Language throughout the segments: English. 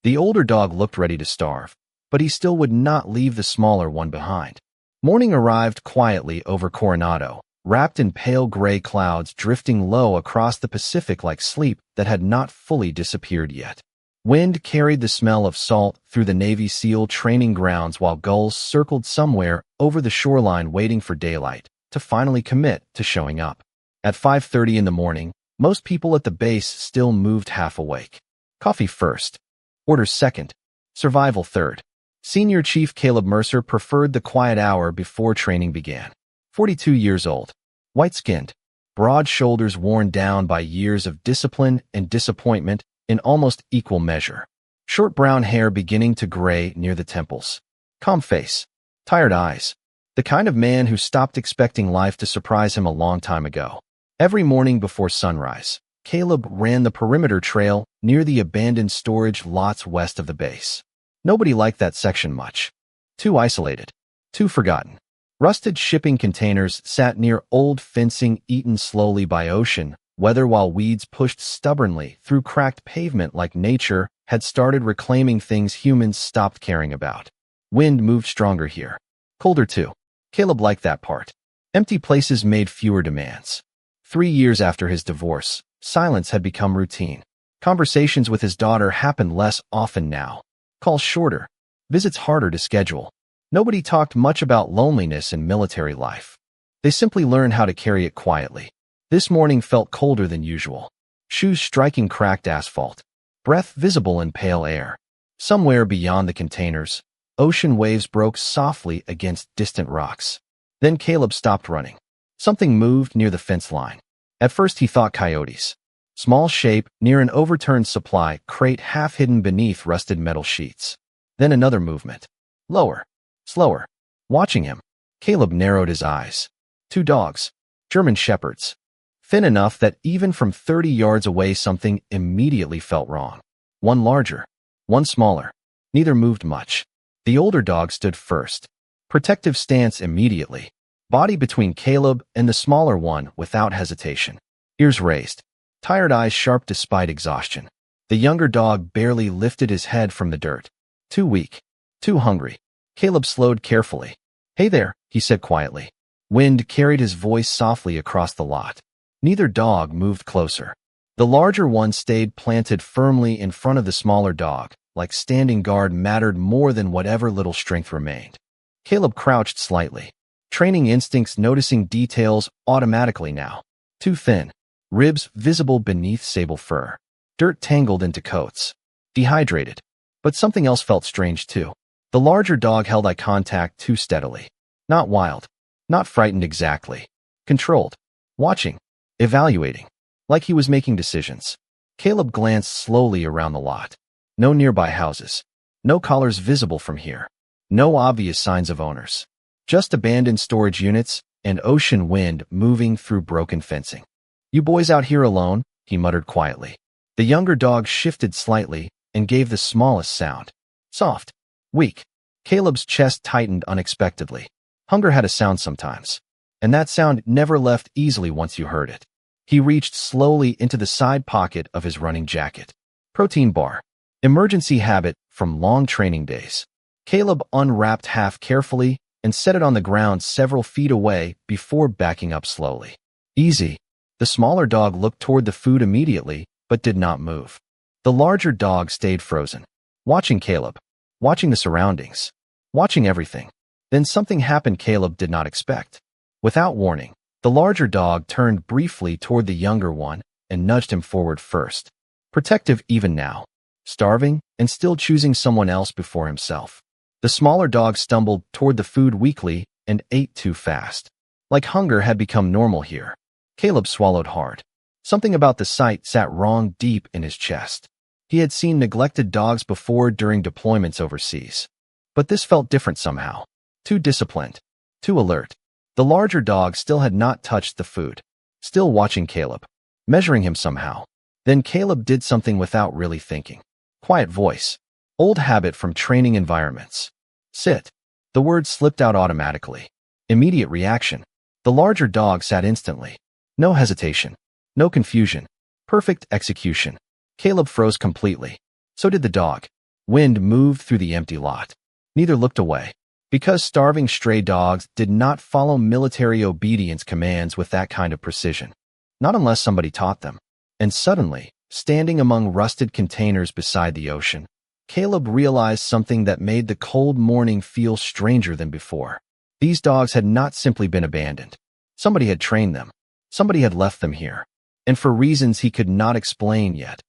The older dog looked ready to starve, but he still would not leave the smaller one behind. Morning arrived quietly over Coronado, wrapped in pale gray clouds drifting low across the Pacific like sleep that had not fully disappeared yet. Wind carried the smell of salt through the Navy SEAL training grounds while gulls circled somewhere over the shoreline waiting for daylight to finally commit to showing up. At 5:30 in the morning, most people at the base still moved half awake. Coffee first. Orders second. Survival third. Senior Chief Caleb Mercer preferred the quiet hour before training began. 42 years old. White-skinned. Broad shoulders worn down by years of discipline and disappointment in almost equal measure. Short brown hair beginning to gray near the temples. Calm face. Tired eyes. The kind of man who stopped expecting life to surprise him a long time ago. Every morning before sunrise, Caleb ran the perimeter trail near the abandoned storage lots west of the base. Nobody liked that section much. Too isolated. Too forgotten. Rusted shipping containers sat near old fencing eaten slowly by ocean weather while weeds pushed stubbornly through cracked pavement like nature had started reclaiming things humans stopped caring about. Wind moved stronger here. Colder too. Caleb liked that part. Empty places made fewer demands. 3 years after his divorce, silence had become routine. Conversations with his daughter happened less often now. Calls shorter. Visits harder to schedule. Nobody talked much about loneliness in military life. They simply learned how to carry it quietly. This morning felt colder than usual. Shoes striking cracked asphalt. Breath visible in pale air. Somewhere beyond the containers, ocean waves broke softly against distant rocks. Then Caleb stopped running. Something moved near the fence line. At first he thought coyotes. Small shape near an overturned supply crate half hidden beneath rusted metal sheets. Then another movement. Lower. Slower. Watching him, Caleb narrowed his eyes. 2 dogs. German shepherds. Thin enough that even from 30 yards away something immediately felt wrong. One larger. One smaller. Neither moved much. The older dog stood first. Protective stance immediately. Body between Caleb and the smaller one without hesitation. Ears raised. Tired eyes sharp despite exhaustion. The younger dog barely lifted his head from the dirt. Too weak. Too hungry. Caleb slowed carefully. "Hey there," he said quietly. Wind carried his voice softly across the lot. Neither dog moved closer. The larger one stayed planted firmly in front of the smaller dog, like standing guard mattered more than whatever little strength remained. Caleb crouched slightly. Training instincts noticing details automatically now. Too thin. Ribs visible beneath sable fur. Dirt tangled into coats. Dehydrated. But something else felt strange too. The larger dog held eye contact too steadily. Not wild. Not frightened exactly. Controlled. Watching. Evaluating. Like he was making decisions. Caleb glanced slowly around the lot. No nearby houses. No collars visible from here. No obvious signs of owners. Just abandoned storage units and ocean wind moving through broken fencing. "You boys out here alone?" he muttered quietly. The younger dog shifted slightly and gave the smallest sound. Soft. Weak. Caleb's chest tightened unexpectedly. Hunger had a sound sometimes. And that sound never left easily once you heard it. He reached slowly into the side pocket of his running jacket. Protein bar. Emergency habit from long training days. Caleb unwrapped half carefully and set it on the ground several feet away before backing up slowly. Easy. The smaller dog looked toward the food immediately, but did not move. The larger dog stayed frozen. Watching Caleb. Watching the surroundings. Watching everything. Then something happened Caleb did not expect. Without warning, the larger dog turned briefly toward the younger one and nudged him forward first. Protective even now. Starving and still choosing someone else before himself. The smaller dog stumbled toward the food weakly and ate too fast. Like hunger had become normal here. Caleb swallowed hard. Something about the sight sat wrong deep in his chest. He had seen neglected dogs before during deployments overseas. But this felt different somehow. Too disciplined. Too alert. The larger dog still had not touched the food. Still watching Caleb. Measuring him somehow. Then Caleb did something without really thinking. Quiet voice. Old habit from training environments. Sit. The word slipped out automatically. Immediate reaction. The larger dog sat instantly. No hesitation. No confusion. Perfect execution. Caleb froze completely. So did the dog. Wind moved through the empty lot. Neither looked away. Because starving stray dogs did not follow military obedience commands with that kind of precision. Not unless somebody taught them. And suddenly, standing among rusted containers beside the ocean, Caleb realized something that made the cold morning feel stranger than before. These dogs had not simply been abandoned. Somebody had trained them. Somebody had left them here. And for reasons he could not explain yet.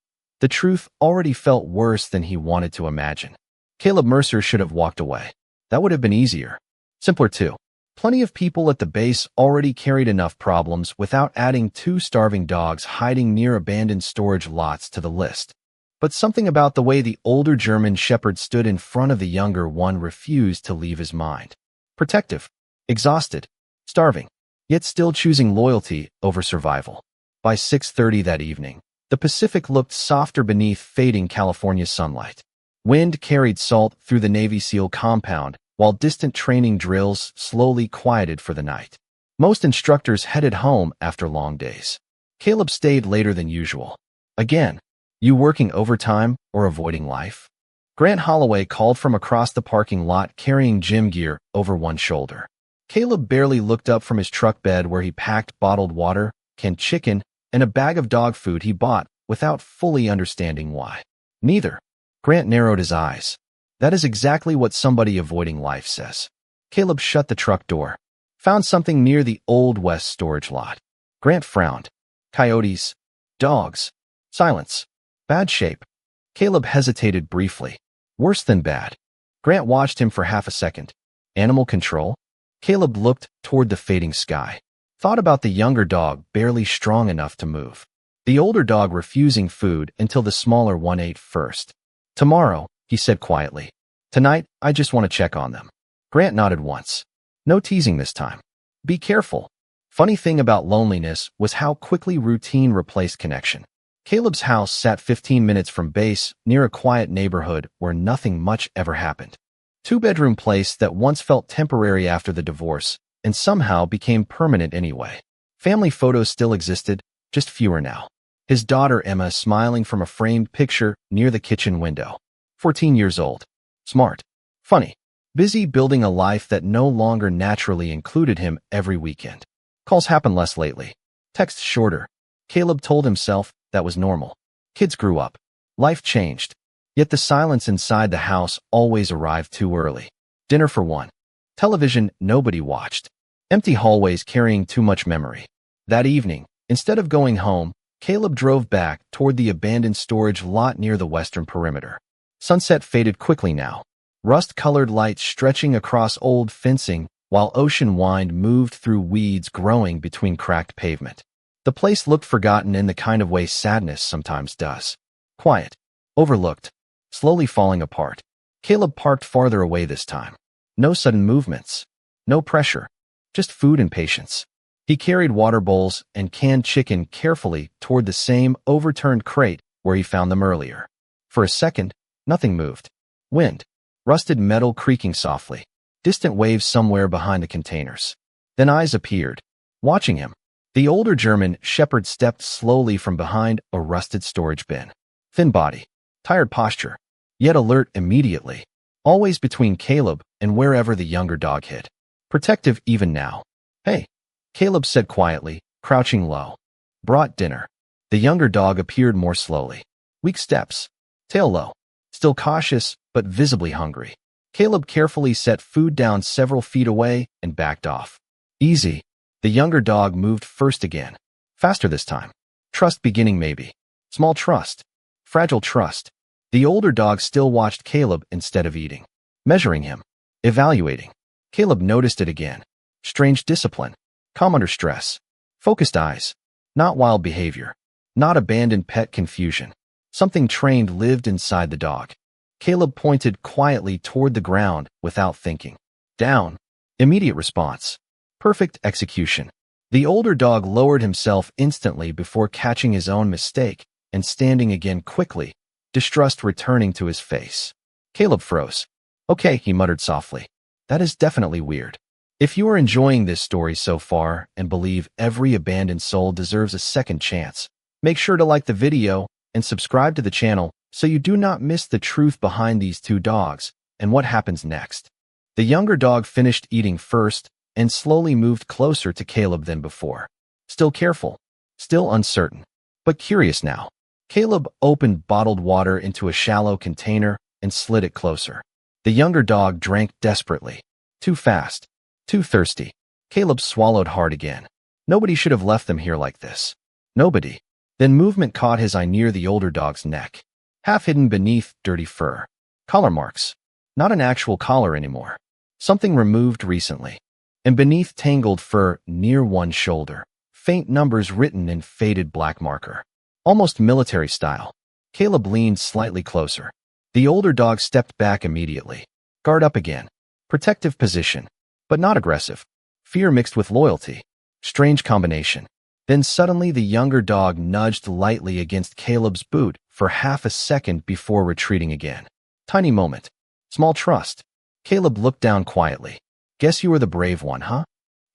The truth already felt worse than he wanted to imagine. Caleb Mercer should have walked away. That would have been easier. Simpler too. Plenty of people at the base already carried enough problems without adding 2 starving dogs hiding near abandoned storage lots to the list. But something about the way the older German shepherd stood in front of the younger one refused to leave his mind. Protective, exhausted, starving, yet still choosing loyalty over survival. By 6:30 that evening, the Pacific looked softer beneath fading California sunlight. Wind carried salt through the Navy SEAL compound, while distant training drills slowly quieted for the night. Most instructors headed home after long days. Caleb stayed later than usual. Again, you working overtime or avoiding life? Grant Holloway called from across the parking lot carrying gym gear over one shoulder. Caleb barely looked up from his truck bed where he packed bottled water, canned chicken, and a bag of dog food he bought without fully understanding why. Neither. Grant narrowed his eyes. That is exactly what somebody avoiding life says. Caleb shut the truck door. Found something near the Old West storage lot. Grant frowned. Coyotes. Dogs. Silence. Bad shape. Caleb hesitated briefly. Worse than bad. Grant watched him for half a second. Animal control? Caleb looked toward the fading sky. Thought about the younger dog barely strong enough to move. The older dog refusing food until the smaller one ate first. Tomorrow, he said quietly. Tonight, I just want to check on them. Grant nodded once. No teasing this time. Be careful. Funny thing about loneliness was how quickly routine replaced connection. Caleb's house sat 15 minutes from base, near a quiet neighborhood where nothing much ever happened. 2-bedroom place that once felt temporary after the divorce, and somehow became permanent anyway. Family photos still existed, just fewer now. His daughter Emma smiling from a framed picture near the kitchen window. 14 years old. Smart. Funny. Busy building a life that no longer naturally included him every weekend. Calls happen less lately. Texts shorter. Caleb told himself that was normal. Kids grew up. Life changed. Yet the silence inside the house always arrived too early. Dinner for one. Television nobody watched. Empty hallways carrying too much memory. That evening, instead of going home, Caleb drove back toward the abandoned storage lot near the western perimeter. Sunset faded quickly now. Rust-colored lights stretching across old fencing while ocean wind moved through weeds growing between cracked pavement. The place looked forgotten in the kind of way sadness sometimes does. Quiet. Overlooked. Slowly falling apart. Caleb parked farther away this time. No sudden movements. No pressure. Just food and patience. He carried water bowls and canned chicken carefully toward the same overturned crate where he found them earlier. For a second, nothing moved. Wind. Rusted metal creaking softly. Distant waves somewhere behind the containers. Then eyes appeared. Watching him. The older German shepherd stepped slowly from behind a rusted storage bin. Thin body. Tired posture. Yet alert immediately. Always between Caleb and wherever the younger dog hid. Protective even now. Hey. Caleb said quietly, crouching low. Brought dinner. The younger dog appeared more slowly. Weak steps. Tail low. Still cautious, but visibly hungry. Caleb carefully set food down several feet away and backed off. Easy. The younger dog moved first again. Faster this time. Trust beginning maybe. Small trust. Fragile trust. The older dog still watched Caleb instead of eating. Measuring him. Evaluating. Caleb noticed it again. Strange discipline. Calm under stress. Focused eyes. Not wild behavior. Not abandoned pet confusion. Something trained lived inside the dog. Caleb pointed quietly toward the ground without thinking. Down. Immediate response. Perfect execution. The older dog lowered himself instantly before catching his own mistake and standing again quickly, distrust returning to his face. Caleb froze. Okay, he muttered softly. That is definitely weird. If you are enjoying this story so far and believe every abandoned soul deserves a second chance, make sure to like the video and subscribe to the channel so you do not miss the truth behind these two dogs and what happens next. The younger dog finished eating first and slowly moved closer to Caleb than before. Still careful, still uncertain, but curious now. Caleb opened bottled water into a shallow container and slid it closer. The younger dog drank desperately. Too fast, too thirsty. Caleb swallowed hard again. Nobody should have left them here like this. Nobody. Then movement caught his eye near the older dog's neck, half hidden beneath dirty fur. Collar marks. Not an actual collar anymore. Something removed recently. And beneath tangled fur near one shoulder, faint numbers written in faded black marker. Almost military style. Caleb leaned slightly closer. The older dog stepped back immediately. Guard up again. Protective position, but not aggressive. Fear mixed with loyalty. Strange combination. Then suddenly the younger dog nudged lightly against Caleb's boot for half a second before retreating again. Tiny moment. Small trust. Caleb looked down quietly. Guess you were the brave one, huh?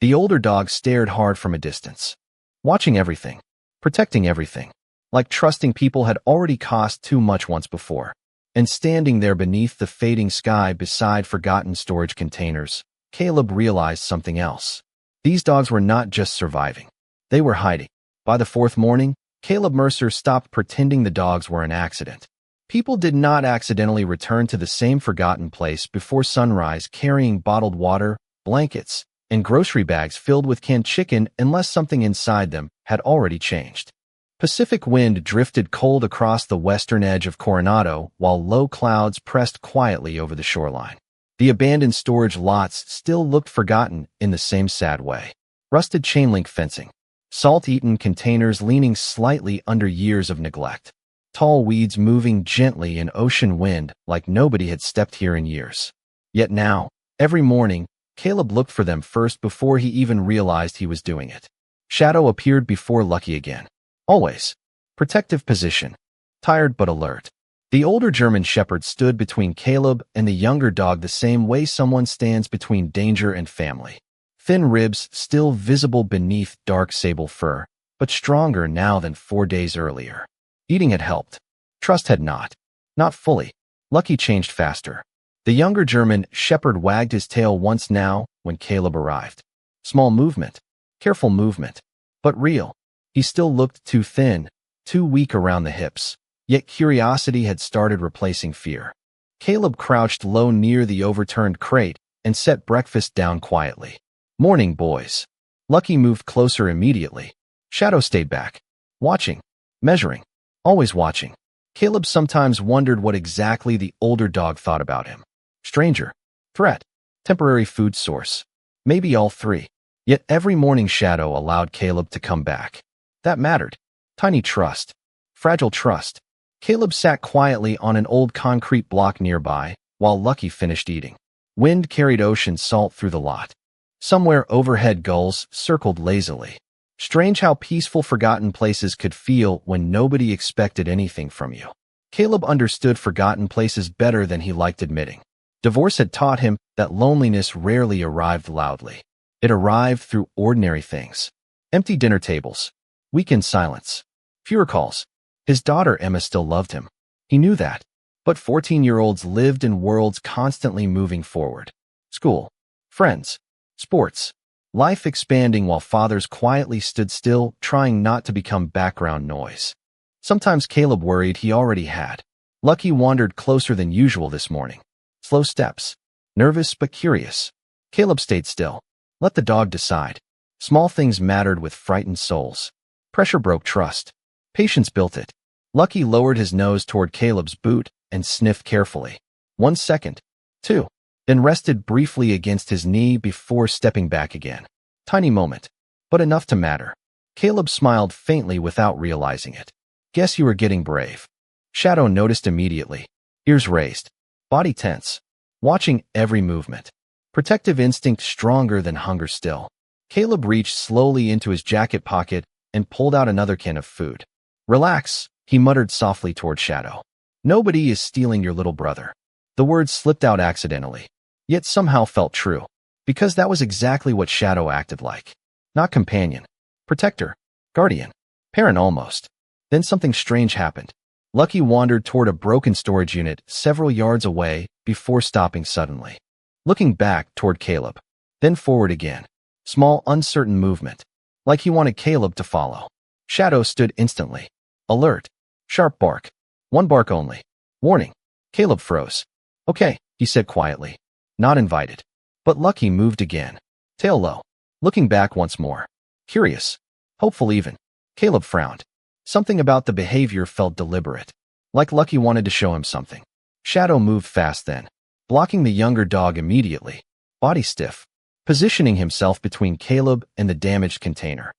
The older dog stared hard from a distance. Watching everything. Protecting everything. Like trusting people had already cost too much once before. And standing there beneath the fading sky beside forgotten storage containers, Caleb realized something else. These dogs were not just surviving. They were hiding. By the fourth morning, Caleb Mercer stopped pretending the dogs were an accident. People did not accidentally return to the same forgotten place before sunrise carrying bottled water, blankets, and grocery bags filled with canned chicken unless something inside them had already changed. Pacific wind drifted cold across the western edge of Coronado while low clouds pressed quietly over the shoreline. The abandoned storage lots still looked forgotten in the same sad way. Rusted chain-link fencing. Salt-eaten containers leaning slightly under years of neglect. Tall weeds moving gently in ocean wind like nobody had stepped here in years. Yet now, every morning, Caleb looked for them first before he even realized he was doing it. Shadow appeared before Lucky again. Always. Protective position. Tired but alert. The older German shepherd stood between Caleb and the younger dog the same way someone stands between danger and family. Thin ribs still visible beneath dark sable fur, but stronger now than 4 days earlier. Eating had helped. Trust had not. Not fully. Lucky changed faster. The younger German shepherd wagged his tail once now when Caleb arrived. Small movement. Careful movement. But real. He still looked too thin, too weak around the hips. Yet curiosity had started replacing fear. Caleb crouched low near the overturned crate and set breakfast down quietly. Morning, boys. Lucky moved closer immediately. Shadow stayed back. Watching. Measuring. Always watching. Caleb sometimes wondered what exactly the older dog thought about him. Stranger. Threat. Temporary food source. Maybe all three. Yet every morning Shadow allowed Caleb to come back. That mattered. Tiny trust. Fragile trust. Caleb sat quietly on an old concrete block nearby while Lucky finished eating. Wind carried ocean salt through the lot. Somewhere overhead gulls circled lazily. Strange how peaceful forgotten places could feel when nobody expected anything from you. Caleb understood forgotten places better than he liked admitting. Divorce had taught him that loneliness rarely arrived loudly. It arrived through ordinary things. Empty dinner tables. Weekend silence. Fewer calls. His daughter Emma still loved him. He knew that. But 14-year-olds lived in worlds constantly moving forward. School. Friends. Sports. Life expanding while fathers quietly stood still, trying not to become background noise. Sometimes Caleb worried he already had. Lucky wandered closer than usual this morning. Slow steps. Nervous but curious. Caleb stayed still. Let the dog decide. Small things mattered with frightened souls. Pressure broke trust. Patience built it. Lucky lowered his nose toward Caleb's boot and sniffed carefully. 1 second. 2. Then rested briefly against his knee before stepping back again. Tiny moment, but enough to matter. Caleb smiled faintly without realizing it. Guess you were getting brave. Shadow noticed immediately. Ears raised. Body tense. Watching every movement. Protective instinct stronger than hunger still. Caleb reached slowly into his jacket pocket and pulled out another can of food. Relax, he muttered softly toward Shadow. Nobody is stealing your little brother. The words slipped out accidentally, yet somehow felt true, because that was exactly what Shadow acted like. Not companion, protector, guardian, parent almost. Then something strange happened. Lucky wandered toward a broken storage unit several yards away before stopping suddenly. Looking back toward Caleb, then forward again. Small, uncertain movement, like he wanted Caleb to follow. Shadow stood instantly. Alert. Sharp bark. One bark only. Warning. Caleb froze. Okay, he said quietly. Not invited. But Lucky moved again. Tail low. Looking back once more. Curious. Hopeful even. Caleb frowned. Something about the behavior felt deliberate. Like Lucky wanted to show him something. Shadow moved fast then, blocking the younger dog immediately. Body stiff. Positioning himself between Caleb and the damaged container.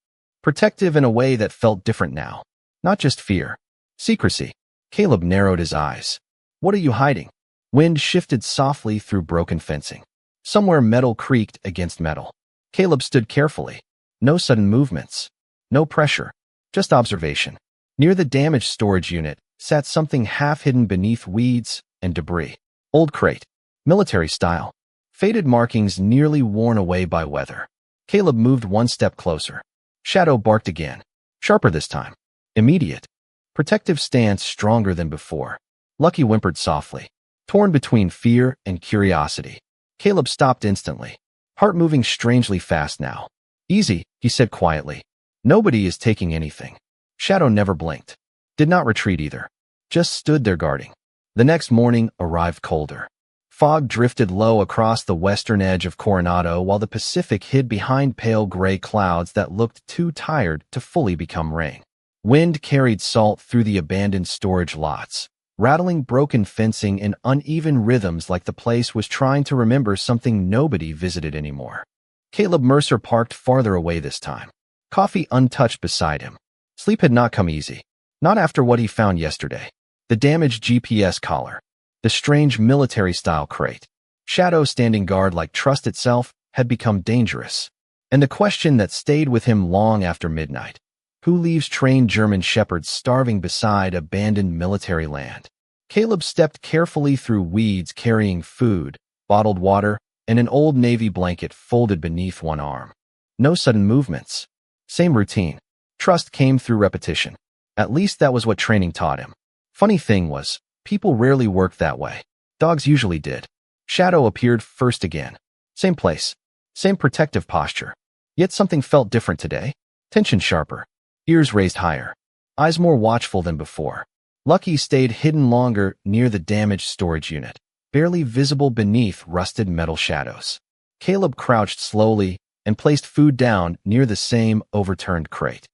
Protective in a way that felt different now. Not just fear. Secrecy. Caleb narrowed his eyes. What are you hiding? Wind shifted softly through broken fencing. Somewhere metal creaked against metal. Caleb stood carefully. No sudden movements. No pressure. Just observation. Near the damaged storage unit sat something half hidden beneath weeds and debris. Old crate. Military style. Faded markings nearly worn away by weather. Caleb moved one step closer. Shadow barked again. Sharper this time. Immediate. Protective stance stronger than before. Lucky whimpered softly. Torn between fear and curiosity. Caleb stopped instantly. Heart moving strangely fast now. Easy, he said quietly. Nobody is taking anything. Shadow never blinked. Did not retreat either. Just stood there guarding. The next morning arrived colder. Fog drifted low across the western edge of Coronado while the Pacific hid behind pale gray clouds that looked too tired to fully become rain. Wind carried salt through the abandoned storage lots, rattling broken fencing in uneven rhythms like the place was trying to remember something nobody visited anymore. Caleb Mercer parked farther away this time, coffee untouched beside him. Sleep had not come easy. Not after what he found yesterday. The damaged GPS collar. The strange military-style crate. Shadow standing guard like trust itself had become dangerous. And the question that stayed with him long after midnight. Who leaves trained German shepherds starving beside abandoned military land? Caleb stepped carefully through weeds carrying food, bottled water, and an old Navy blanket folded beneath one arm. No sudden movements. Same routine. Trust came through repetition. At least that was what training taught him. Funny thing was, people rarely worked that way. Dogs usually did. Shadow appeared first again. Same place. Same protective posture. Yet something felt different today. Tension sharper. Ears raised higher. Eyes more watchful than before. Lucky stayed hidden longer near the damaged storage unit, barely visible beneath rusted metal shadows. Caleb crouched slowly and placed food down near the same overturned crate.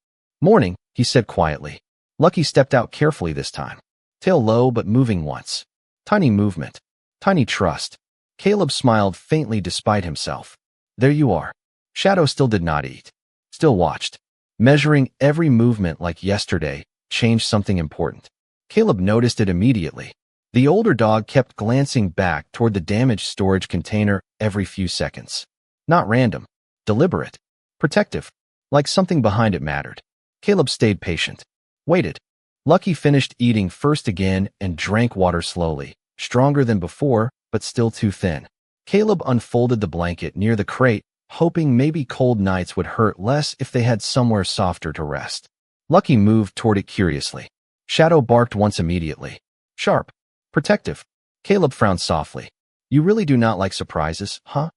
Morning, he said quietly. Lucky stepped out carefully this time. Tail low but moving once. Tiny movement. Tiny trust. Caleb smiled faintly despite himself. There you are. Shadow still did not eat. Still watched. Measuring every movement like yesterday changed something important. Caleb noticed it immediately. The older dog kept glancing back toward the damaged storage container every few seconds. Not random. Deliberate. Protective. Like something behind it mattered. Caleb stayed patient. Waited. Lucky finished eating first again and drank water slowly, stronger than before, but still too thin. Caleb unfolded the blanket near the crate, hoping maybe cold nights would hurt less if they had somewhere softer to rest. Lucky moved toward it curiously. Shadow barked once immediately. Sharp. Protective. Caleb frowned softly. You really do not like surprises, huh?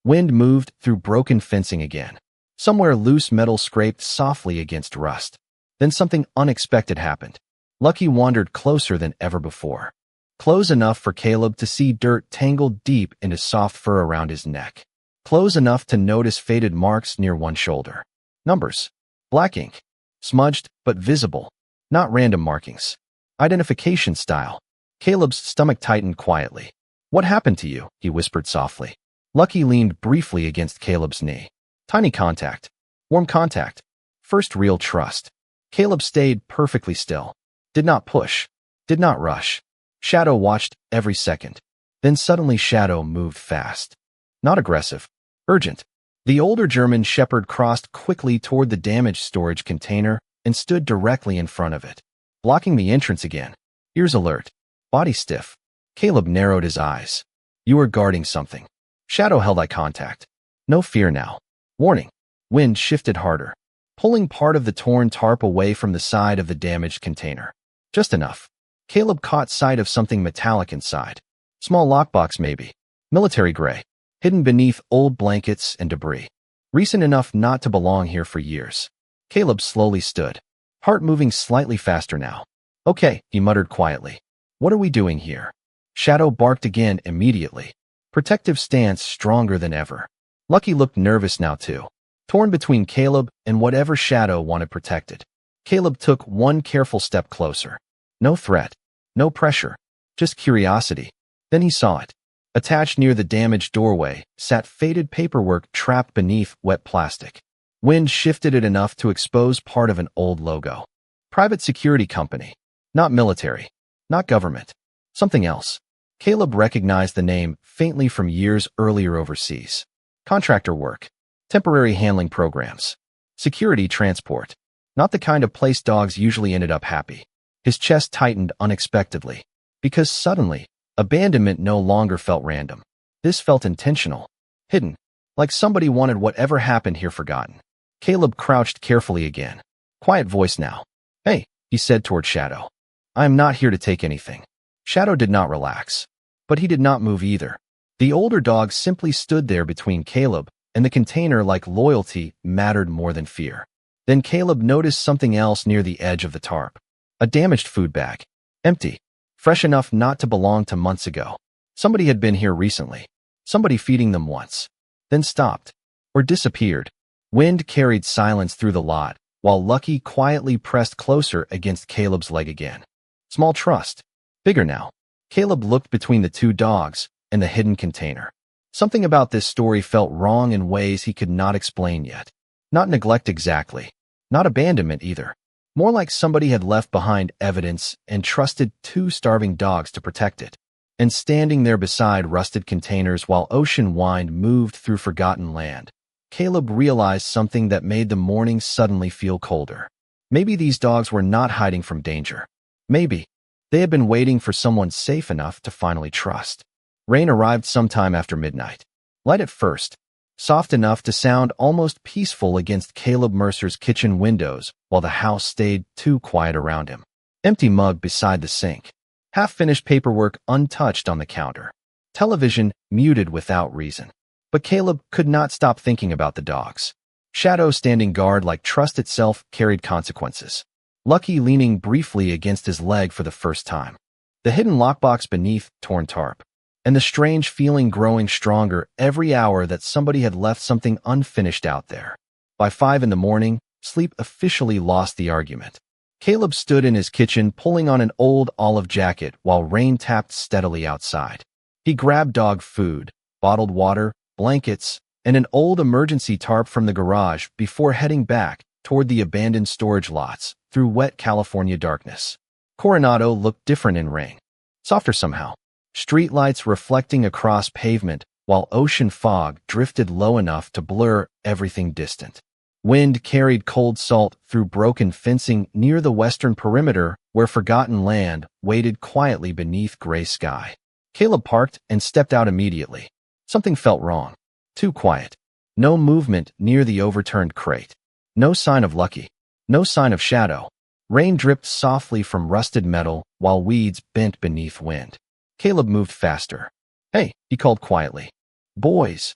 Wind moved through broken fencing again. Somewhere loose metal scraped softly against rust. Then something unexpected happened. Lucky wandered closer than ever before. Close enough for Caleb to see dirt tangled deep into soft fur around his neck. Close enough to notice faded marks near one shoulder. Numbers. Black ink. Smudged, but visible. Not random markings. Identification style. Caleb's stomach tightened quietly. What happened to you? He whispered softly. Lucky leaned briefly against Caleb's knee. Tiny contact. Warm contact. First real trust. Caleb stayed perfectly still. Did not push. Did not rush. Shadow watched every second. Then suddenly Shadow moved fast. Not aggressive. Urgent. The older German shepherd crossed quickly toward the damaged storage container and stood directly in front of it, blocking the entrance again. Ears alert. Body stiff. Caleb narrowed his eyes. You are guarding something. Shadow held eye contact. No fear now. Warning. Wind shifted harder, pulling part of the torn tarp away from the side of the damaged container. Just enough. Caleb caught sight of something metallic inside. Small lockbox maybe. Military gray. Hidden beneath old blankets and debris. Recent enough not to belong here for years. Caleb slowly stood. Heart moving slightly faster now. Okay, he muttered quietly. What are we doing here? Shadow barked again immediately. Protective stance stronger than ever. Lucky looked nervous now too. Torn between Caleb and whatever Shadow wanted protected. Caleb took one careful step closer. No threat. No pressure. Just curiosity. Then he saw it. Attached near the damaged doorway sat faded paperwork trapped beneath wet plastic. Wind shifted it enough to expose part of an old logo. Private security company. Not military. Not government. Something else. Caleb recognized the name faintly from years earlier overseas. Contractor work. Temporary handling programs. Security transport. Not the kind of place dogs usually ended up happy. His chest tightened unexpectedly. Because suddenly, abandonment no longer felt random. This felt intentional. Hidden. Like somebody wanted whatever happened here forgotten. Caleb crouched carefully again. Quiet voice now. Hey, he said toward Shadow. I am not here to take anything. Shadow did not relax. But he did not move either. The older dog simply stood there between Caleb and the container like loyalty mattered more than fear. Then Caleb noticed something else near the edge of the tarp. A damaged food bag. Empty. Fresh enough not to belong to months ago. Somebody had been here recently. Somebody feeding them once. Then stopped. Or disappeared. Wind carried silence through the lot, while Lucky quietly pressed closer against Caleb's leg again. Small trust. Bigger now. Caleb looked between the two dogs and the hidden container. Something about this story felt wrong in ways he could not explain yet. Not neglect exactly. Not abandonment either. More like somebody had left behind evidence and trusted two starving dogs to protect it. And standing there beside rusted containers while ocean wind moved through forgotten land, Caleb realized something that made the morning suddenly feel colder. Maybe these dogs were not hiding from danger. Maybe they had been waiting for someone safe enough to finally trust. Rain arrived sometime after midnight. Light at first. Soft enough to sound almost peaceful against Caleb Mercer's kitchen windows while the house stayed too quiet around him. Empty mug beside the sink. Half-finished paperwork untouched on the counter. Television muted without reason. But Caleb could not stop thinking about the dogs. Shadow standing guard like trust itself carried consequences. Lucky leaning briefly against his leg for the first time. The hidden lockbox beneath torn tarp. And the strange feeling growing stronger every hour that somebody had left something unfinished out there. By 5 in the morning, sleep officially lost the argument. Caleb stood in his kitchen pulling on an old olive jacket while rain tapped steadily outside. He grabbed dog food, bottled water, blankets, and an old emergency tarp from the garage before heading back toward the abandoned storage lots through wet California darkness. Coronado looked different in rain. Softer somehow. Streetlights reflecting across pavement while ocean fog drifted low enough to blur everything distant. Wind carried cold salt through broken fencing near the western perimeter where forgotten land waited quietly beneath gray sky. Caleb parked and stepped out immediately. Something felt wrong. Too quiet. No movement near the overturned crate. No sign of Lucky. No sign of Shadow. Rain dripped softly from rusted metal while weeds bent beneath wind. Caleb moved faster. Hey, he called quietly. Boys.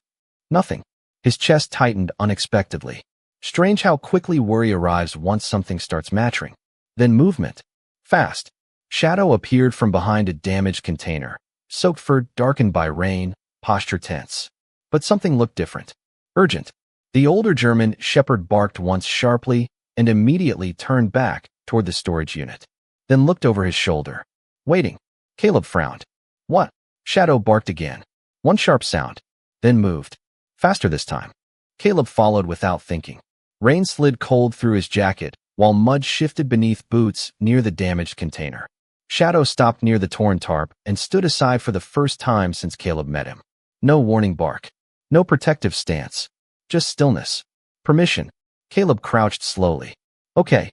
Nothing. His chest tightened unexpectedly. Strange how quickly worry arrives once something starts mattering. Then movement. Fast. Shadow appeared from behind a damaged container. Soaked fur darkened by rain, posture tense. But something looked different. Urgent. The older German shepherd barked once sharply and immediately turned back toward the storage unit. Then looked over his shoulder. Waiting. Caleb frowned. What? Shadow barked again. One sharp sound. Then moved. Faster this time. Caleb followed without thinking. Rain slid cold through his jacket, while mud shifted beneath boots near the damaged container. Shadow stopped near the torn tarp and stood aside for the first time since Caleb met him. No warning bark. No protective stance. Just stillness. Permission. Caleb crouched slowly. Okay.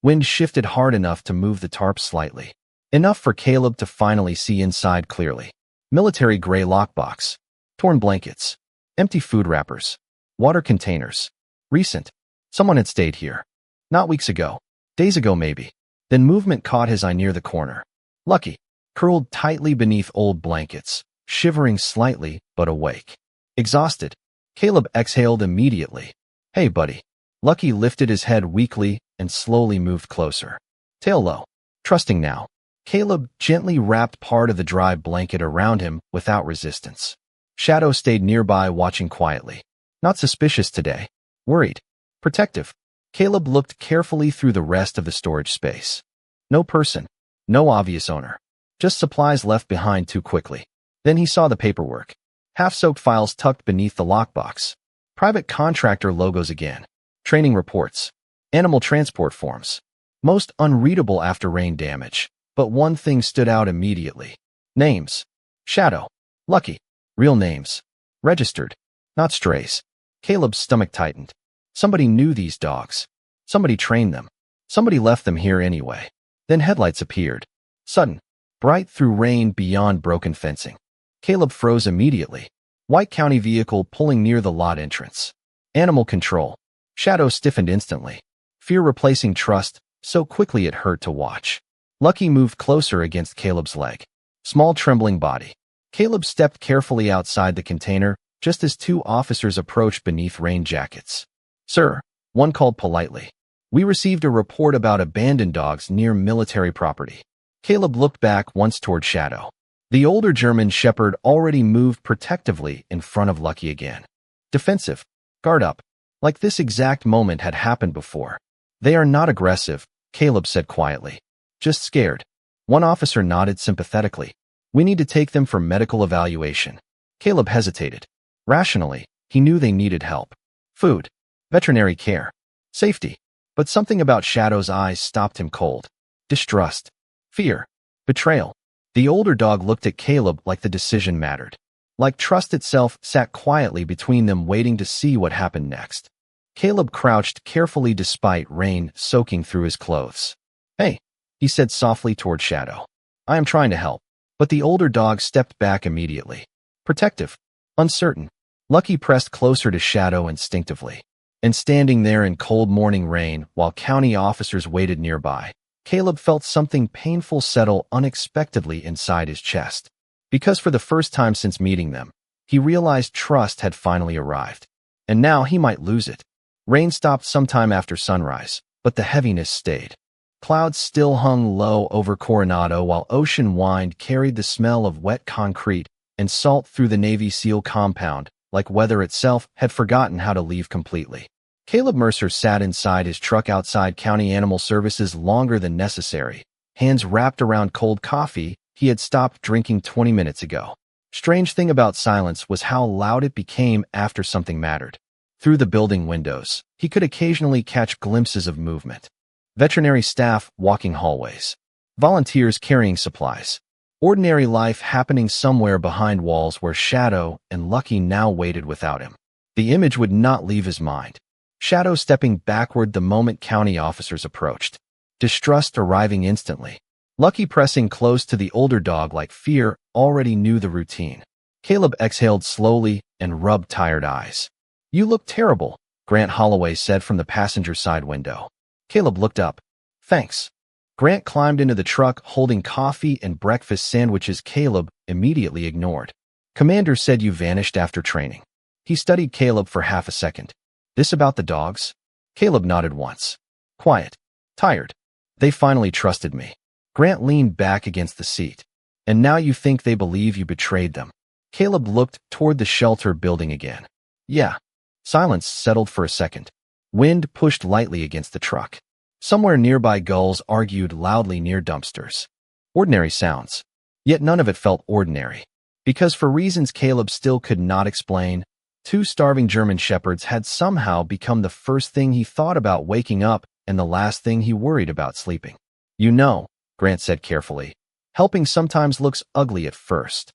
Wind shifted hard enough to move the tarp slightly. Enough for Caleb to finally see inside clearly. Military gray lockbox. Torn blankets. Empty food wrappers. Water containers. Recent. Someone had stayed here. Not weeks ago. Days ago maybe. Then movement caught his eye near the corner. Lucky, curled tightly beneath old blankets, shivering slightly but awake. Exhausted, Caleb exhaled immediately. Hey, buddy. Lucky lifted his head weakly and slowly moved closer. Tail low. Trusting now. Caleb gently wrapped part of the dry blanket around him without resistance. Shadow stayed nearby watching quietly. Not suspicious today. Worried. Protective. Caleb looked carefully through the rest of the storage space. No person. No obvious owner. Just supplies left behind too quickly. Then he saw the paperwork. Half-soaked files tucked beneath the lockbox. Private contractor logos again. Training reports. Animal transport forms. Most unreadable after rain damage. But one thing stood out immediately. Names. Shadow. Lucky. Real names. Registered. Not strays. Caleb's stomach tightened. Somebody knew these dogs. Somebody trained them. Somebody left them here anyway. Then headlights appeared. Sudden. Bright through rain beyond broken fencing. Caleb froze immediately. White county vehicle pulling near the lot entrance. Animal control. Shadow stiffened instantly. Fear replacing trust, so quickly it hurt to watch. Lucky moved closer against Caleb's leg. Small trembling body. Caleb stepped carefully outside the container, just as two officers approached beneath rain jackets. Sir, one called politely. We received a report about abandoned dogs near military property. Caleb looked back once toward Shadow. The older German shepherd already moved protectively in front of Lucky again. Defensive. Guard up. Like this exact moment had happened before. They are not aggressive, Caleb said quietly. Just scared. One officer nodded sympathetically. We need to take them for medical evaluation. Caleb hesitated. Rationally, he knew they needed help. Food. Veterinary care. Safety. But something about Shadow's eyes stopped him cold. Distrust. Fear. Betrayal. The older dog looked at Caleb like the decision mattered. Like trust itself sat quietly between them waiting to see what happened next. Caleb crouched carefully despite rain soaking through his clothes. Hey, he said softly toward Shadow. I am trying to help. But the older dog stepped back immediately. Protective. Uncertain. Lucky pressed closer to Shadow instinctively. And standing there in cold morning rain while county officers waited nearby, Caleb felt something painful settle unexpectedly inside his chest. Because for the first time since meeting them, he realized trust had finally arrived. And now he might lose it. Rain stopped sometime after sunrise, but the heaviness stayed. Clouds still hung low over Coronado while ocean wind carried the smell of wet concrete and salt through the Navy SEAL compound, like weather itself had forgotten how to leave completely. Caleb Mercer sat inside his truck outside County Animal Services longer than necessary, hands wrapped around cold coffee he had stopped drinking 20 minutes ago. Strange thing about silence was how loud it became after something mattered. Through the building windows, he could occasionally catch glimpses of movement. Veterinary staff walking hallways. Volunteers carrying supplies. Ordinary life happening somewhere behind walls where Shadow and Lucky now waited without him. The image would not leave his mind. Shadow stepping backward the moment county officers approached. Distrust arriving instantly. Lucky pressing close to the older dog like fear already knew the routine. Caleb exhaled slowly and rubbed tired eyes. You look terrible, Grant Holloway said from the passenger side window. Caleb looked up. Thanks. Grant climbed into the truck holding coffee and breakfast sandwiches Caleb immediately ignored. Commander said you vanished after training. He studied Caleb for half a second. This about the dogs? Caleb nodded once. Quiet. Tired. They finally trusted me. Grant leaned back against the seat. And now you think they believe you betrayed them. Caleb looked toward the shelter building again. Yeah. Silence settled for a second. Wind pushed lightly against the truck. Somewhere nearby gulls argued loudly near dumpsters. Ordinary sounds. Yet none of it felt ordinary. Because for reasons Caleb still could not explain, two starving German shepherds had somehow become the first thing he thought about waking up and the last thing he worried about sleeping. You know, Grant said carefully, helping sometimes looks ugly at first.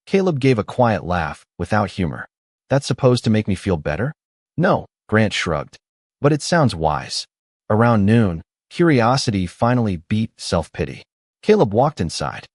Caleb gave a quiet laugh, without humor. That's supposed to make me feel better? No, Grant shrugged. But it sounds wise. Around noon, curiosity finally beat self-pity. Caleb walked inside.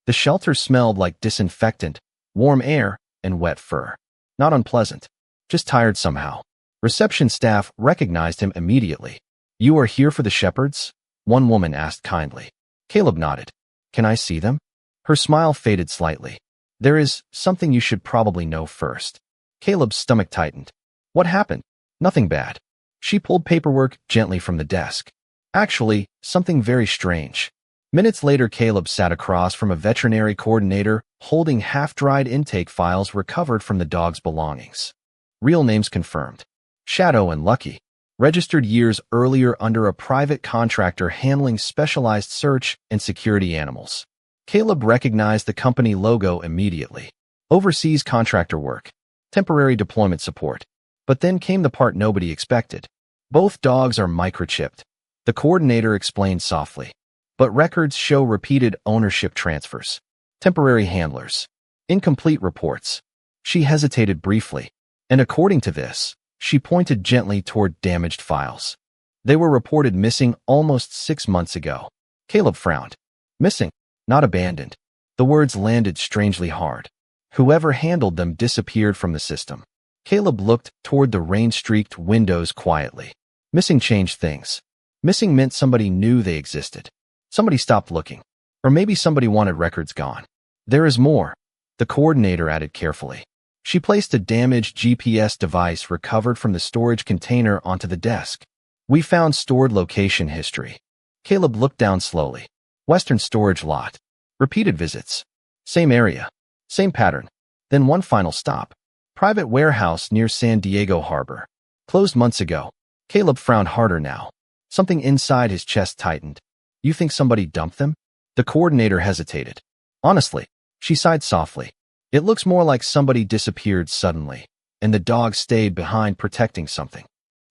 The shelter smelled like disinfectant, warm air, and wet fur. Not unpleasant, just tired somehow. Reception staff recognized him immediately. You are here for the shepherds? One woman asked kindly. Caleb nodded. Can I see them? Her smile faded slightly. There is something you should probably know first. Caleb's stomach tightened. What happened? Nothing bad. She pulled paperwork gently from the desk. Actually, something very strange. Minutes later, Caleb sat across from a veterinary coordinator holding half-dried intake files recovered from the dog's belongings. Real names confirmed. Shadow and Lucky. Registered years earlier under a private contractor handling specialized search and security animals. Caleb recognized the company logo immediately. Overseas contractor work. Temporary deployment support. But then came the part nobody expected. Both dogs are microchipped. The coordinator explained softly. But records show repeated ownership transfers. Temporary handlers. Incomplete reports. She hesitated briefly. And according to this, she pointed gently toward damaged files. They were reported missing almost 6 months ago. Caleb frowned. Missing, not abandoned. The words landed strangely hard. Whoever handled them disappeared from the system. Caleb looked toward the rain-streaked windows quietly. Missing changed things. Missing meant somebody knew they existed. Somebody stopped looking. Or maybe somebody wanted records gone. There is more, the coordinator added carefully. She placed a damaged GPS device recovered from the storage container onto the desk. We found stored location history. Caleb looked down slowly. Western storage lot. Repeated visits. Same area. Same pattern. Then one final stop. Private warehouse near San Diego Harbor. Closed months ago. Caleb frowned harder now. Something inside his chest tightened. You think somebody dumped them? The coordinator hesitated. Honestly, she sighed softly. It looks more like somebody disappeared suddenly, and the dog stayed behind protecting something.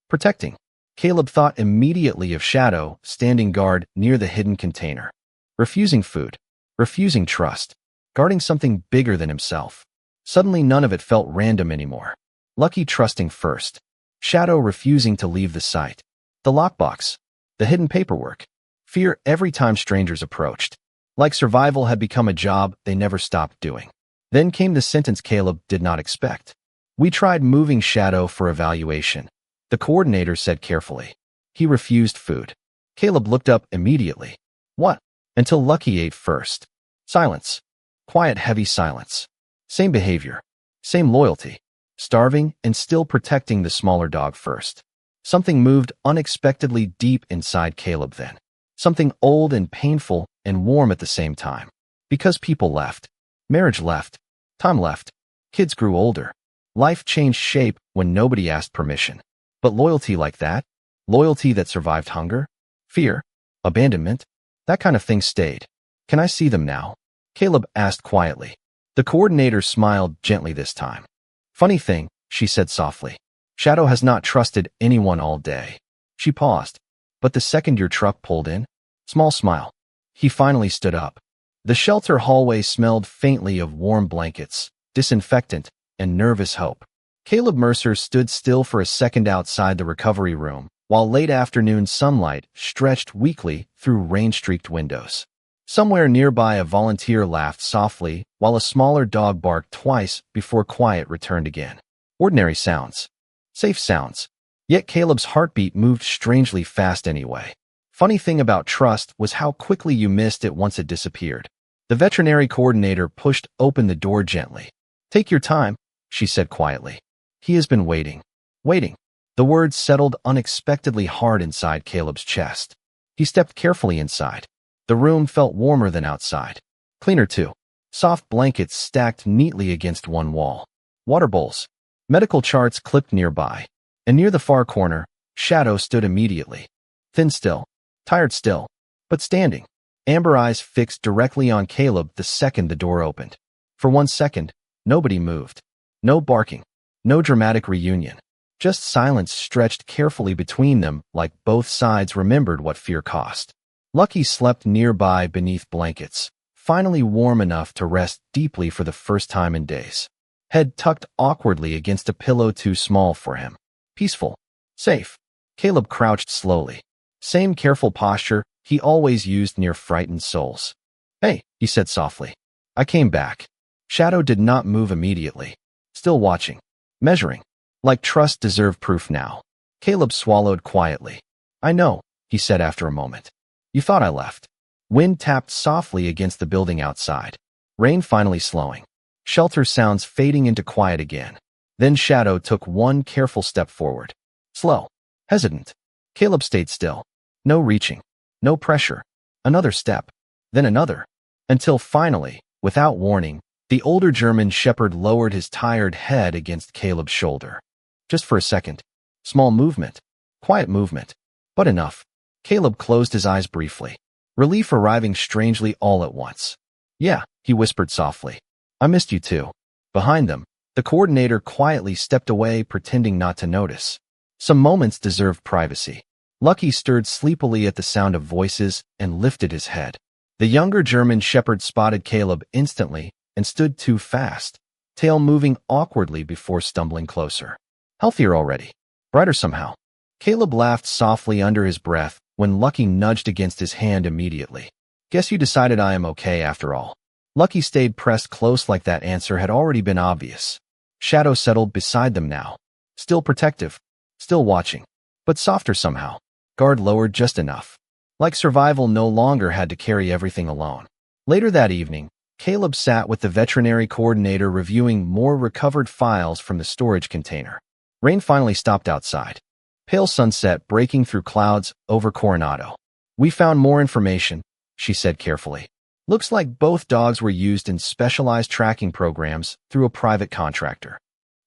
Protecting. Caleb thought immediately of Shadow standing guard near the hidden container. Refusing food. Refusing trust. Guarding something bigger than himself. Suddenly none of it felt random anymore. Lucky trusting first. Shadow refusing to leave the site. The lockbox. The hidden paperwork. Fear every time strangers approached. Like survival had become a job they never stopped doing. Then came the sentence Caleb did not expect. We tried moving Shadow for evaluation. The coordinator said carefully. He refused food. Caleb looked up immediately. What? Until Lucky ate first. Silence. Quiet, heavy silence. Same behavior. Same loyalty. Starving and still protecting the smaller dog first. Something moved unexpectedly deep inside Caleb then. Something old and painful and warm at the same time. Because people left. Marriage left. Time left. Kids grew older. Life changed shape when nobody asked permission. But loyalty like that? Loyalty that survived hunger? Fear? Abandonment? That kind of thing stayed. Can I see them now? Caleb asked quietly. The coordinator smiled gently this time. Funny thing, she said softly. Shadow has not trusted anyone all day. She paused. But the second your truck pulled in? Small smile. He finally stood up. The shelter hallway smelled faintly of warm blankets, disinfectant, and nervous hope. Caleb Mercer stood still for a second outside the recovery room, while late afternoon sunlight stretched weakly through rain-streaked windows. Somewhere nearby, a volunteer laughed softly, while a smaller dog barked twice before quiet returned again. Ordinary sounds. Safe sounds. Yet Caleb's heartbeat moved strangely fast anyway. Funny thing about trust was how quickly you missed it once it disappeared. The veterinary coordinator pushed open the door gently. Take your time, she said quietly. He has been waiting. Waiting. The words settled unexpectedly hard inside Caleb's chest. He stepped carefully inside. The room felt warmer than outside. Cleaner too. Soft blankets stacked neatly against one wall. Water bowls. Medical charts clipped nearby. And near the far corner, Shadow stood immediately. Thin still. Tired still. But standing. Amber eyes fixed directly on Caleb the second the door opened. For 1 second, nobody moved. No barking. No dramatic reunion. Just silence stretched carefully between them like both sides remembered what fear cost. Lucky slept nearby beneath blankets, finally warm enough to rest deeply for the first time in days. Head tucked awkwardly against a pillow too small for him. Peaceful. Safe. Caleb crouched slowly. Same careful posture he always used near frightened souls. Hey, he said softly. I came back. Shadow did not move immediately. Still watching. Measuring. Like trust deserved proof now. Caleb swallowed quietly. I know, he said after a moment. You thought I left. Wind tapped softly against the building outside. Rain finally slowing. Shelter sounds fading into quiet again. Then Shadow took one careful step forward. Slow. Hesitant. Caleb stayed still. No reaching. No pressure. Another step. Then another. Until finally, without warning, the older German shepherd lowered his tired head against Caleb's shoulder. Just for a second. Small movement. Quiet movement. But enough. Caleb closed his eyes briefly. Relief arriving strangely all at once. Yeah, he whispered softly. I missed you too. Behind them, the coordinator quietly stepped away, pretending not to notice. Some moments deserved privacy. Lucky stirred sleepily at the sound of voices and lifted his head. The younger German shepherd spotted Caleb instantly and stood too fast, tail moving awkwardly before stumbling closer. Healthier already. Brighter somehow. Caleb laughed softly under his breath when Lucky nudged against his hand immediately. Guess you decided I am okay after all. Lucky stayed pressed close like that answer had already been obvious. Shadow settled beside them now. Still protective. Still watching. But softer somehow. Guard lowered just enough. Like survival no longer had to carry everything alone. Later that evening, Caleb sat with the veterinary coordinator reviewing more recovered files from the storage container. Rain finally stopped outside. Pale sunset breaking through clouds over Coronado. We found more information, she said carefully. Looks like both dogs were used in specialized tracking programs through a private contractor.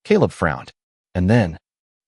Caleb frowned. And then,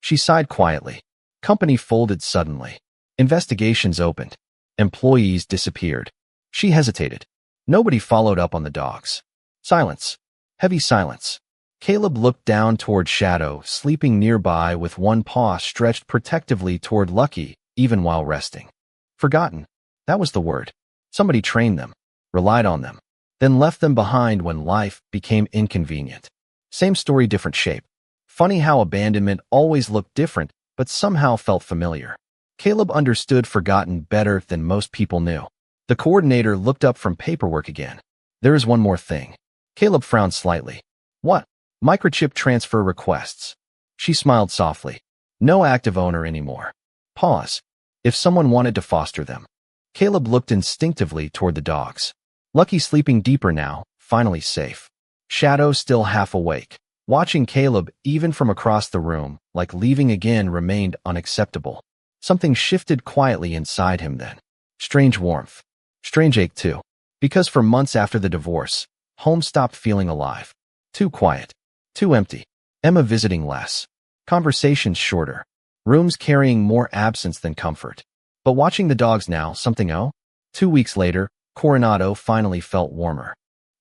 she sighed quietly. Company folded suddenly. Investigations opened. Employees disappeared. She hesitated. Nobody followed up on the dogs. Silence. Heavy silence. Caleb looked down toward Shadow, sleeping nearby with one paw stretched protectively toward Lucky, even while resting. Forgotten. That was the word. Somebody trained them, relied on them, then left them behind when life became inconvenient. Same story, different shape. Funny how abandonment always looked different, but somehow felt familiar. Caleb understood forgotten better than most people knew. The coordinator looked up from paperwork again. There is one more thing. Caleb frowned slightly. What? Microchip transfer requests. She smiled softly. No active owner anymore. Pause. If someone wanted to foster them. Caleb looked instinctively toward the dogs. Lucky sleeping deeper now, finally safe. Shadow still half awake. Watching Caleb even from across the room, like leaving again, remained unacceptable. Something shifted quietly inside him then. Strange warmth. Strange ache too. Because for months after the divorce, home stopped feeling alive. Too quiet. Too empty. Emma visiting less. Conversations shorter. Rooms carrying more absence than comfort. But watching the dogs now, something 2 weeks later, Coronado finally felt warmer.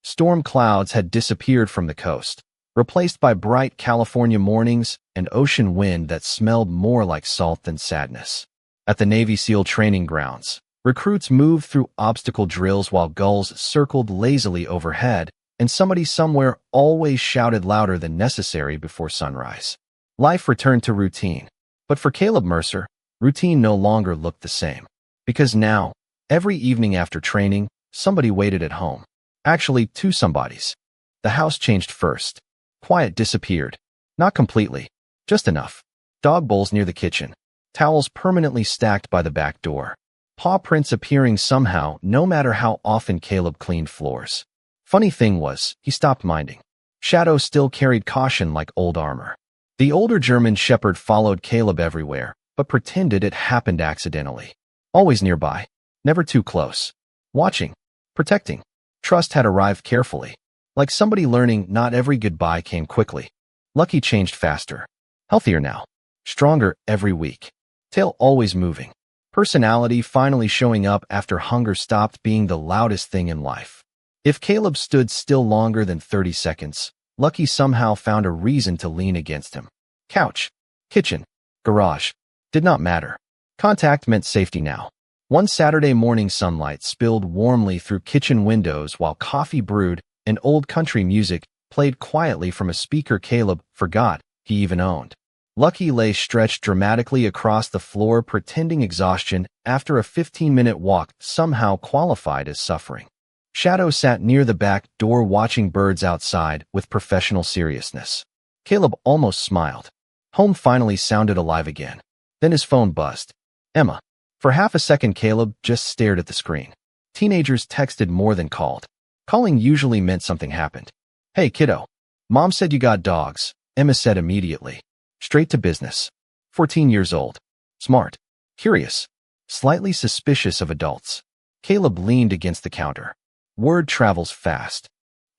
Storm clouds had disappeared from the coast, replaced by bright California mornings and ocean wind that smelled more like salt than sadness. At the Navy SEAL training grounds, recruits moved through obstacle drills while gulls circled lazily overhead, and somebody somewhere always shouted louder than necessary before sunrise. Life returned to routine. But for Caleb Mercer, routine no longer looked the same. Because now, every evening after training, somebody waited at home. Actually, two somebodies. The house changed first. Quiet disappeared. Not completely. Just enough. Dog bowls near the kitchen. Towels permanently stacked by the back door. Paw prints appearing somehow, no matter how often Caleb cleaned floors. Funny thing was, he stopped minding. Shadow still carried caution like old armor. The older German shepherd followed Caleb everywhere, but pretended it happened accidentally. Always nearby. Never too close. Watching. Protecting. Trust had arrived carefully. Like somebody learning not every goodbye came quickly. Lucky changed faster. Healthier now. Stronger every week. Tail always moving. Personality finally showing up after hunger stopped being the loudest thing in life. If Caleb stood still longer than 30 seconds, Lucky somehow found a reason to lean against him. Couch. Kitchen. Garage. Did not matter. Contact meant safety now. One Saturday morning sunlight spilled warmly through kitchen windows while coffee brewed and old country music played quietly from a speaker Caleb forgot he even owned. Lucky lay stretched dramatically across the floor pretending exhaustion after a 15-minute walk somehow qualified as suffering. Shadow sat near the back door watching birds outside with professional seriousness. Caleb almost smiled. Home finally sounded alive again. Then his phone buzzed. Emma. For half a second Caleb just stared at the screen. Teenagers texted more than called. Calling usually meant something happened. Hey, kiddo. Mom said you got dogs, Emma said immediately. Straight to business. 14 years old. Smart. Curious. Slightly suspicious of adults. Caleb leaned against the counter. Word travels fast.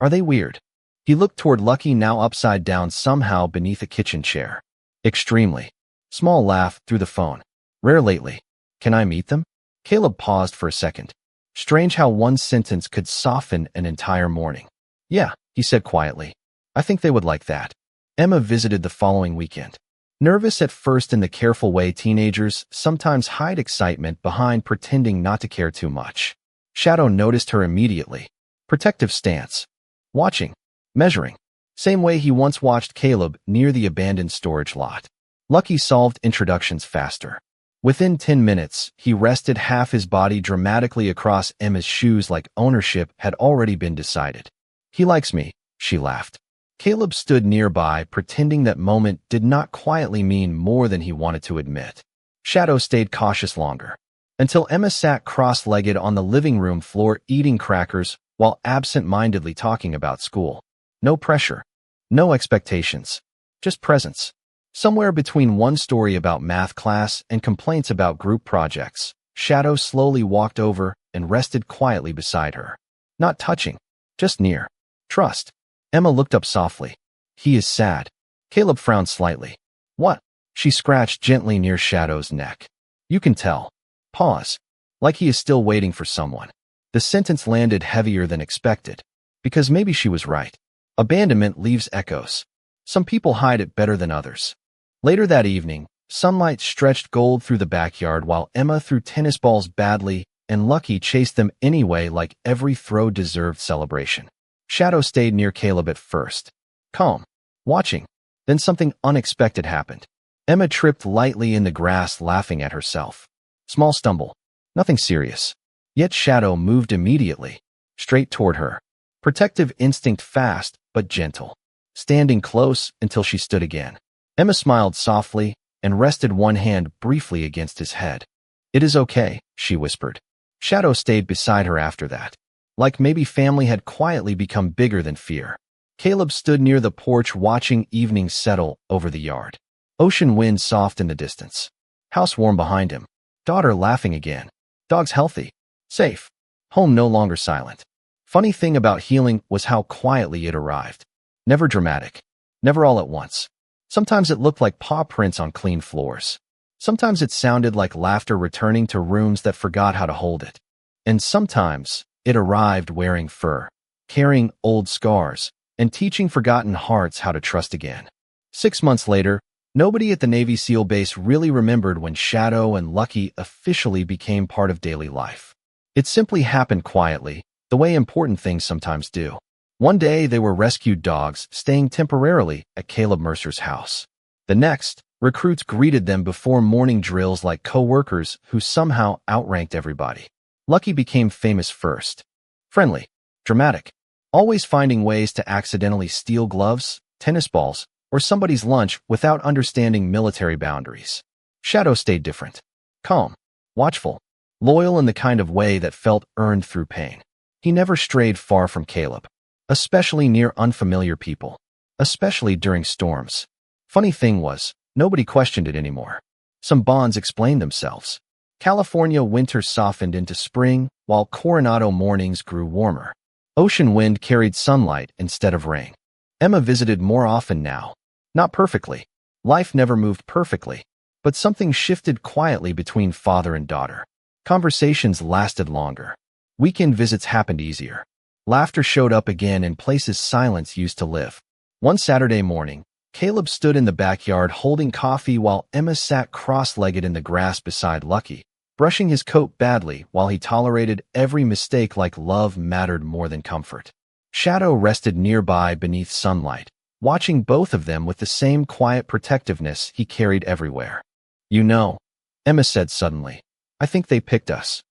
Are they weird? He looked toward Lucky, now upside down somehow beneath a kitchen chair. Extremely. Small laugh through the phone. Rare lately. Can I meet them? Caleb paused for a second. Strange how one sentence could soften an entire morning. Yeah, he said quietly. I think they would like that. Emma visited the following weekend. Nervous at first in the careful way teenagers sometimes hide excitement behind pretending not to care too much. Shadow noticed her immediately. Protective stance. Watching. Measuring. Same way he once watched Caleb near the abandoned storage lot. Lucky solved introductions faster. Within 10 minutes, he rested half his body dramatically across Emma's shoes like ownership had already been decided. He likes me, she laughed. Caleb stood nearby, pretending that moment did not quietly mean more than he wanted to admit. Shadow stayed cautious longer, until Emma sat cross-legged on the living room floor eating crackers while absent-mindedly talking about school. No pressure, no expectations, just presence. Somewhere between one story about math class and complaints about group projects, Shadow slowly walked over and rested quietly beside her. Not touching, just near. Trust. Emma looked up softly. He is sad. Caleb frowned slightly. What? She scratched gently near Shadow's neck. You can tell. Pause. Like he is still waiting for someone. The sentence landed heavier than expected. Because maybe she was right. Abandonment leaves echoes. Some people hide it better than others. Later that evening, sunlight stretched gold through the backyard while Emma threw tennis balls badly and Lucky chased them anyway like every throw deserved celebration. Shadow stayed near Caleb at first. Calm. Watching. Then something unexpected happened. Emma tripped lightly in the grass laughing at herself. Small stumble. Nothing serious. Yet Shadow moved immediately. Straight toward her. Protective instinct fast but gentle. Standing close until she stood again. Emma smiled softly and rested one hand briefly against his head. It is okay, she whispered. Shadow stayed beside her after that. Like maybe family had quietly become bigger than fear. Caleb stood near the porch watching evening settle over the yard. Ocean wind soft in the distance. House warm behind him. Daughter laughing again. Dogs healthy. Safe. Home no longer silent. Funny thing about healing was how quietly it arrived. Never dramatic. Never all at once. Sometimes it looked like paw prints on clean floors. Sometimes it sounded like laughter returning to rooms that forgot how to hold it. And sometimes it arrived wearing fur, carrying old scars, and teaching forgotten hearts how to trust again. 6 months later, nobody at the Navy SEAL base really remembered when Shadow and Lucky officially became part of daily life. It simply happened quietly, the way important things sometimes do. One day, they were rescued dogs staying temporarily at Caleb Mercer's house. The next, recruits greeted them before morning drills like co-workers who somehow outranked everybody. Lucky became famous first. Friendly. Dramatic. Always finding ways to accidentally steal gloves, tennis balls, or somebody's lunch without understanding military boundaries. Shadow stayed different. Calm. Watchful. Loyal in the kind of way that felt earned through pain. He never strayed far from Caleb. Especially near unfamiliar people. Especially during storms. Funny thing was, nobody questioned it anymore. Some bonds explained themselves. California winter softened into spring, while Coronado mornings grew warmer. Ocean wind carried sunlight instead of rain. Emma visited more often now. Not perfectly. Life never moved perfectly. But something shifted quietly between father and daughter. Conversations lasted longer. Weekend visits happened easier. Laughter showed up again in places silence used to live. One Saturday morning, Caleb stood in the backyard holding coffee while Emma sat cross-legged in the grass beside Lucky, brushing his coat badly while he tolerated every mistake like love mattered more than comfort. Shadow rested nearby beneath sunlight, watching both of them with the same quiet protectiveness he carried everywhere. You know, Emma said suddenly, I think they picked us.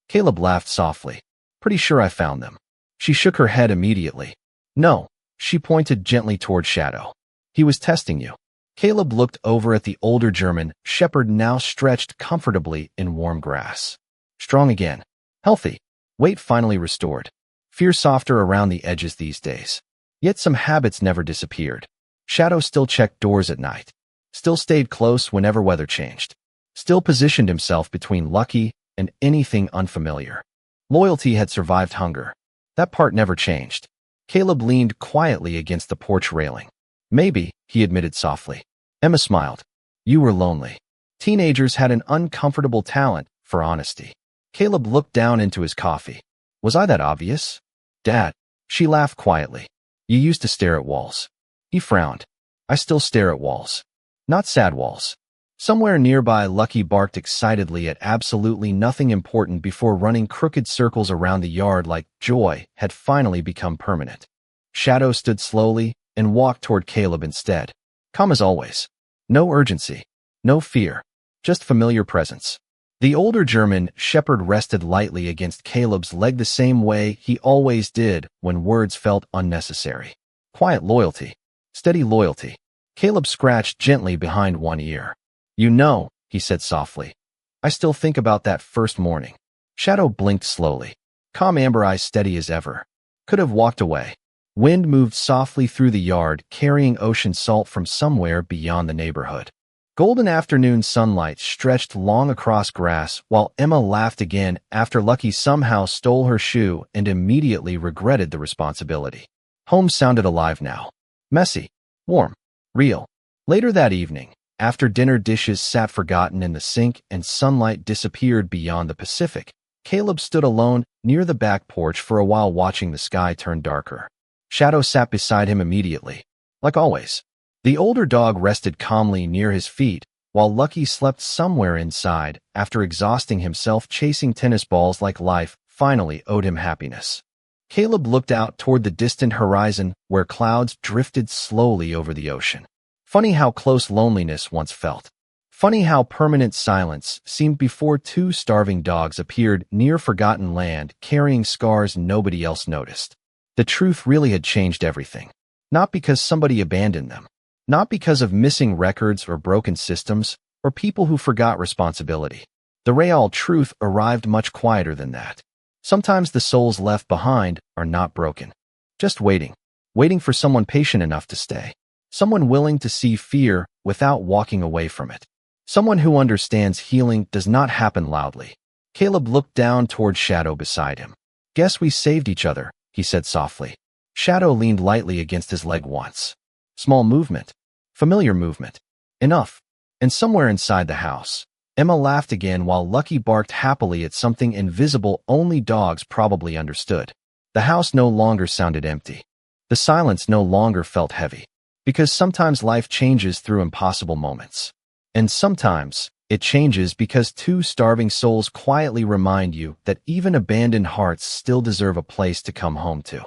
Caleb laughed softly. Pretty sure I found them. She shook her head immediately. No, she pointed gently toward Shadow. He was testing you. Caleb looked over at the older German shepherd now stretched comfortably in warm grass. Strong again. Healthy. Weight finally restored. Fear softer around the edges these days. Yet some habits never disappeared. Shadow still checked doors at night. Still stayed close whenever weather changed. Still positioned himself between Lucky and anything unfamiliar. Loyalty had survived hunger. That part never changed. Caleb leaned quietly against the porch railing. Maybe, he admitted softly. Emma smiled. You were lonely. Teenagers had an uncomfortable talent for honesty. Caleb looked down into his coffee. Was I that obvious? Dad. She laughed quietly. You used to stare at walls. He frowned. I still stare at walls. Not sad walls. Somewhere nearby, Lucky barked excitedly at absolutely nothing important before running crooked circles around the yard like joy had finally become permanent. Shadow stood slowly and walked toward Caleb instead. Calm as always. No urgency. No fear. Just familiar presence. The older German shepherd rested lightly against Caleb's leg the same way he always did when words felt unnecessary. Quiet loyalty. Steady loyalty. Caleb scratched gently behind one ear. You know, he said softly. I still think about that first morning. Shadow blinked slowly. Calm amber eyes steady as ever. Could have walked away. Wind moved softly through the yard, carrying ocean salt from somewhere beyond the neighborhood. Golden afternoon sunlight stretched long across grass while Emma laughed again after Lucky somehow stole her shoe and immediately regretted the responsibility. Home sounded alive now. Messy. Warm. Real. Later that evening, after dinner dishes sat forgotten in the sink and sunlight disappeared beyond the Pacific, Caleb stood alone near the back porch for a while watching the sky turn darker. Shadow sat beside him immediately. Like always. The older dog rested calmly near his feet, while Lucky slept somewhere inside after exhausting himself chasing tennis balls like life finally owed him happiness. Caleb looked out toward the distant horizon where clouds drifted slowly over the ocean. Funny how close loneliness once felt. Funny how permanent silence seemed before two starving dogs appeared near forgotten land carrying scars nobody else noticed. The truth really had changed everything. Not because somebody abandoned them. Not because of missing records or broken systems or people who forgot responsibility. The real truth arrived much quieter than that. Sometimes the souls left behind are not broken. Just waiting. Waiting for someone patient enough to stay. Someone willing to see fear without walking away from it. Someone who understands healing does not happen loudly. Caleb looked down toward Shadow beside him. Guess we saved each other, he said softly. Shadow leaned lightly against his leg once. Small movement. Familiar movement. Enough. And somewhere inside the house, Emma laughed again while Lucky barked happily at something invisible only dogs probably understood. The house no longer sounded empty. The silence no longer felt heavy. Because sometimes life changes through impossible moments. And sometimes it changes because two starving souls quietly remind you that even abandoned hearts still deserve a place to come home to.